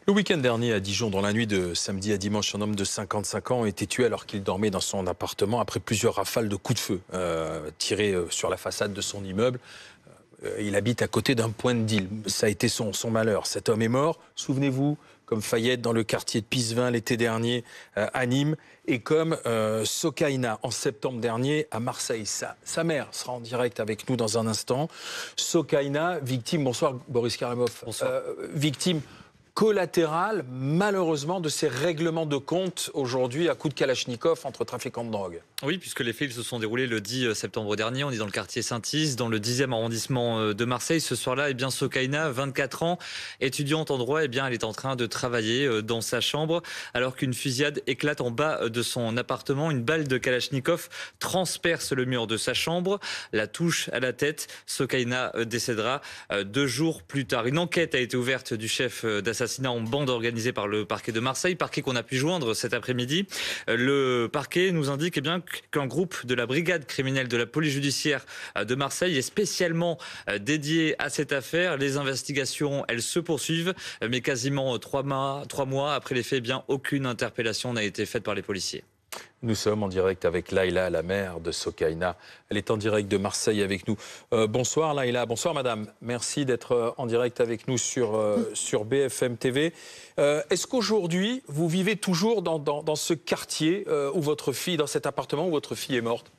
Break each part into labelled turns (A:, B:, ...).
A: Le week-end dernier à Dijon, dans la nuit de samedi à dimanche, un homme de 55 ans a été tué alors qu'il dormait dans son appartement après plusieurs rafales de coups de feu tirés sur la façade de son immeuble. Il habite à côté d'un point de deal. Ça a été son malheur. Cet homme est mort, souvenez-vous, comme Fayette dans le quartier de Pisevin l'été dernier à Nîmes, et comme Sokaina en septembre dernier à Marseille. Sa mère sera en direct avec nous dans un instant. Sokaina, victime, bonsoir Boris Karimov, victime collatérale, malheureusement, de ces règlements de compte aujourd'hui à coups de Kalachnikov entre trafiquants de drogue.
B: Oui, puisque les faits se sont déroulés le 10 septembre dernier. On est dans le quartier Saint-Is, dans le 10e arrondissement de Marseille. Ce soir-là, Sokaina, 24 ans, étudiante en droit, elle est en train de travailler dans sa chambre alors qu'une fusillade éclate en bas de son appartement. Une balle de Kalachnikov transperce le mur de sa chambre, la touche à la tête. Sokaina décédera 2 jours plus tard. Une enquête a été ouverte du chef d'assassinat en bande organisée par le parquet de Marseille, parquet qu'on a pu joindre cet après-midi. Le parquet nous indique qu'un groupe de la brigade criminelle de la police judiciaire de Marseille est spécialement dédié à cette affaire. Les investigations, elles se poursuivent, mais quasiment 3 mois après les faits, aucune interpellation n'a été faite par les policiers.
A: Nous sommes en direct avec Laïla, la mère de Sokaina. Elle est en direct de Marseille avec nous. Bonsoir Laïla, bonsoir madame. Merci d'être en direct avec nous sur BFM TV. Est-ce qu'aujourd'hui, vous vivez toujours dans ce quartier où votre fille, dans cet appartement où votre fille est morte?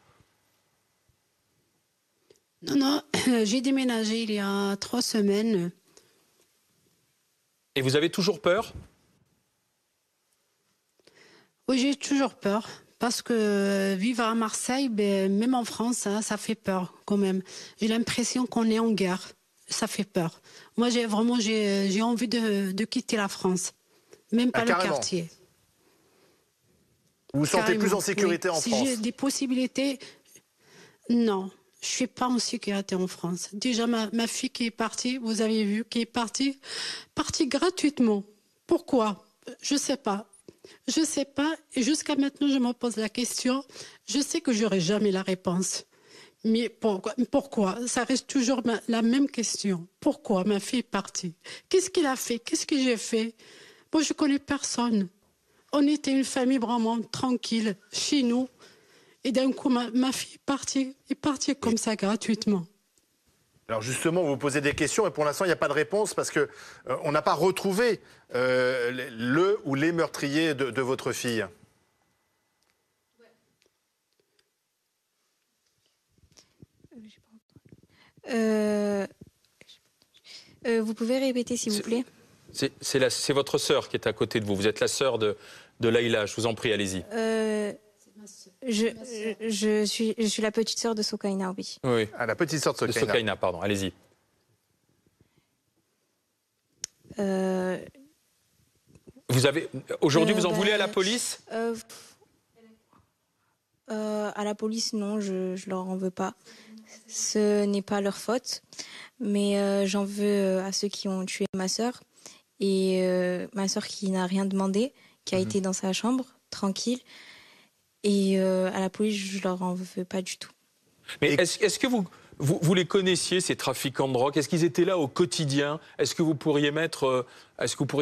C: Non, j'ai déménagé il y a 3 semaines.
A: Et vous avez toujours peur?
C: Oui, j'ai toujours peur. Parce que vivre à Marseille, même en France, ça fait peur quand même. J'ai l'impression qu'on est en guerre. Ça fait peur. Moi, j'ai envie de quitter la France. Même pas le quartier.
D: Vous vous sentez plus en sécurité en France?
C: Si j'ai des possibilités, non. Je ne suis pas en sécurité en France. Déjà, ma fille qui est partie, vous avez vu, qui est partie gratuitement. Pourquoi? Je ne sais pas. Je ne sais pas, et jusqu'à maintenant, je me pose la question. Je sais que je n'aurai jamais la réponse. Mais pourquoi? Ça reste toujours la même question. Pourquoi ma fille est partie? Qu'est-ce qu'il a fait? Qu'est-ce que j'ai fait? Moi, je ne connais personne. On était une famille vraiment tranquille chez nous. Et d'un coup, ma fille est partie comme ça, gratuitement.
D: Alors justement, vous posez des questions et pour l'instant, il n'y a pas de réponse parce qu'on n'a pas retrouvé le ou les meurtriers de votre fille.
E: Vous pouvez répéter, s'il vous plaît?
A: C'est votre sœur qui est à côté de vous. Vous êtes la sœur de Laïla. Je vous en prie, allez-y.
E: Je suis la petite sœur de Sokaina, oui.
A: Oui.
D: Ah, la petite sœur de Sokaina.
A: De Sokaina, pardon. Allez-y. Aujourd'hui, vous en voulez à la police?
E: À la police, non, je leur en veux pas. Ce n'est pas leur faute, mais j'en veux à ceux qui ont tué ma sœur et ma sœur qui n'a rien demandé, qui a été dans sa chambre, tranquille. Et à la police, je leur en veux pas du tout.
A: Mais est-ce que vous les connaissiez, ces trafiquants de drogue? Est-ce qu'ils étaient là au quotidien? Est-ce que vous pourriez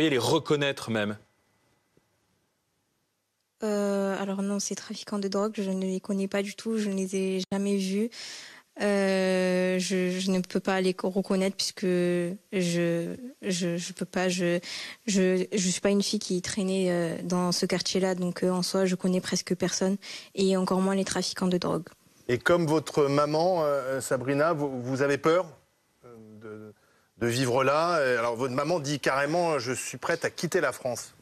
A: les reconnaître même?
E: Alors non, ces trafiquants de drogue, je ne les connais pas du tout, je ne les ai jamais vus. Je ne peux pas les reconnaître puisque je peux pas, je suis pas une fille qui traînait dans ce quartier-là, donc en soi, je connais presque personne et encore moins les trafiquants de drogue.
D: Et comme votre maman, Sabrina, vous avez peur de vivre là? Alors votre maman dit carrément, je suis prête à quitter la France.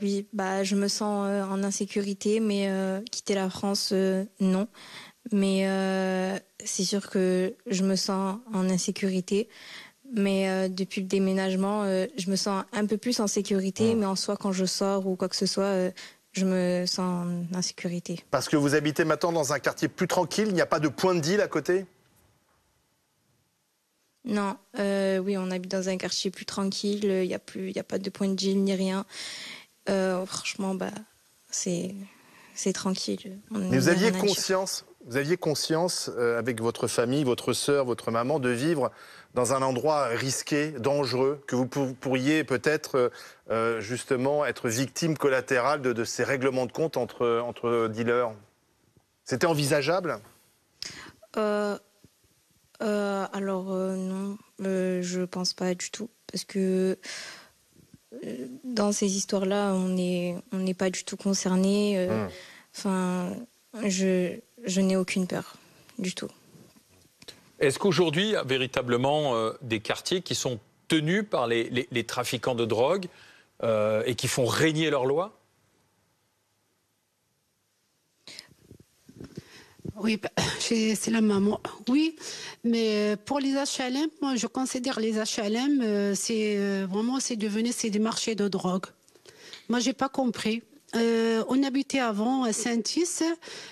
E: Oui, je me sens en insécurité, mais quitter la France, non. Mais c'est sûr que je me sens en insécurité. Mais depuis le déménagement, je me sens un peu plus en sécurité, mais en soi, quand je sors ou quoi que ce soit, je me sens en insécurité.
D: Parce que vous habitez maintenant dans un quartier plus tranquille, il n'y a pas de point de deal à côté?
E: Non, oui, on habite dans un quartier plus tranquille, il y a pas de point de deal ni rien. Franchement, c'est tranquille.
D: Mais vous aviez conscience vous aviez conscience, avec votre famille, votre sœur, votre maman, de vivre dans un endroit risqué, dangereux, que vous pourriez peut-être justement être victime collatérale de ces règlements de compte entre dealers. C'était envisageable ?
E: Non, je pense pas du tout, parce que dans ces histoires-là, on n'est pas du tout concerné. Enfin, je n'ai aucune peur du tout.
A: Est-ce qu'aujourd'hui, il y a véritablement des quartiers qui sont tenus par les trafiquants de drogue et qui font régner leur loi ?
C: Oui, c'est la maman. Oui, mais pour les HLM, moi je considère les HLM, c'est devenu des marchés de drogue. Moi, j'ai pas compris. On habitait avant à Saint-Is.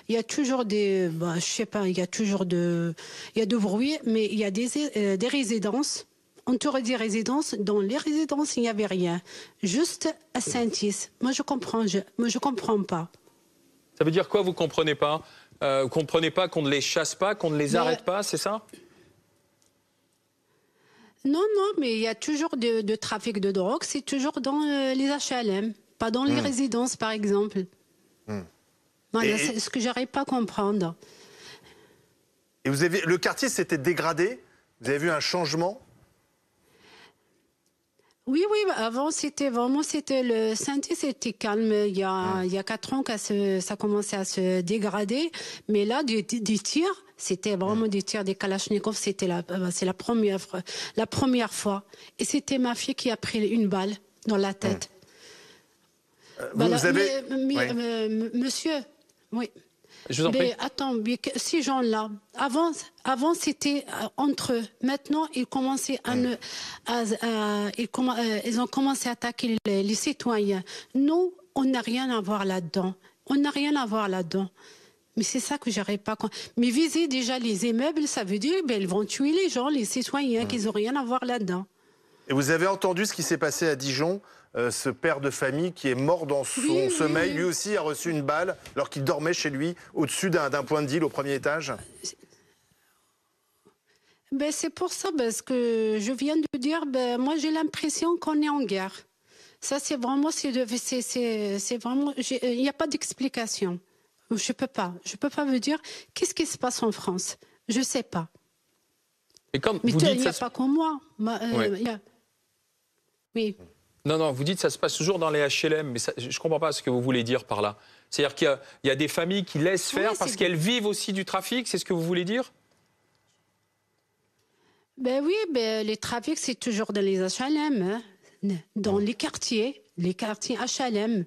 C: Il y a toujours je sais pas, il y a de bruit, mais il y a des résidences. On t'aurait dit résidences. Dans les résidences, il n'y avait rien. Juste à Saint-Is. Moi, je comprends pas.
A: Ça veut dire quoi, vous comprenez pas ? Vous comprenez pas qu'on ne les chasse pas, qu'on ne les arrête pas, c'est ça ?
C: Non, mais il y a toujours de trafic de drogue. C'est toujours dans les HLM, pas dans les résidences, par exemple. Voilà, c'est ce que j'arrive pas à comprendre.
D: Et le quartier s'était dégradé ? Vous avez vu un changement ?
C: Oui, avant, le Saint-Is, c'était calme. Il y a 4 ans que ça commençait à se dégrader. Mais là, des tirs, c'était vraiment des tirs des Kalachnikov. C'est la première fois. Et c'était ma fille qui a pris une balle dans la tête. Monsieur, oui.
A: Je vous en prie.
C: Attends, ces gens-là, avant c'était entre eux. Maintenant, ils ont commencé à attaquer les citoyens. Nous, on n'a rien à voir là-dedans. Mais c'est ça que j'arrive pas. Mais viser déjà les immeubles, ça veut dire ils vont tuer les gens, les citoyens, qu'ils n'ont rien à voir là-dedans.
D: Et vous avez entendu ce qui s'est passé à Dijon, ce père de famille qui est mort dans son sommeil. Lui aussi a reçu une balle alors qu'il dormait chez lui, au-dessus d'un point de deal au premier étage.
C: C'est pour ça, parce que je viens de dire, moi j'ai l'impression qu'on est en guerre. Ça, c'est vraiment, il n'y a pas d'explication. Je peux pas vous dire qu'est-ce qui se passe en France. Je sais pas.
A: Et comme
C: mais
A: vous
C: il
A: dites,
C: n'y a pas que moi. Oui.
A: Non, vous dites que ça se passe toujours dans les HLM, mais ça, je ne comprends pas ce que vous voulez dire par là. C'est-à-dire qu'il y a des familles qui laissent faire parce qu'elles vivent aussi du trafic, c'est ce que vous voulez dire ?
C: Les trafics, c'est toujours dans les HLM, dans les quartiers HLM.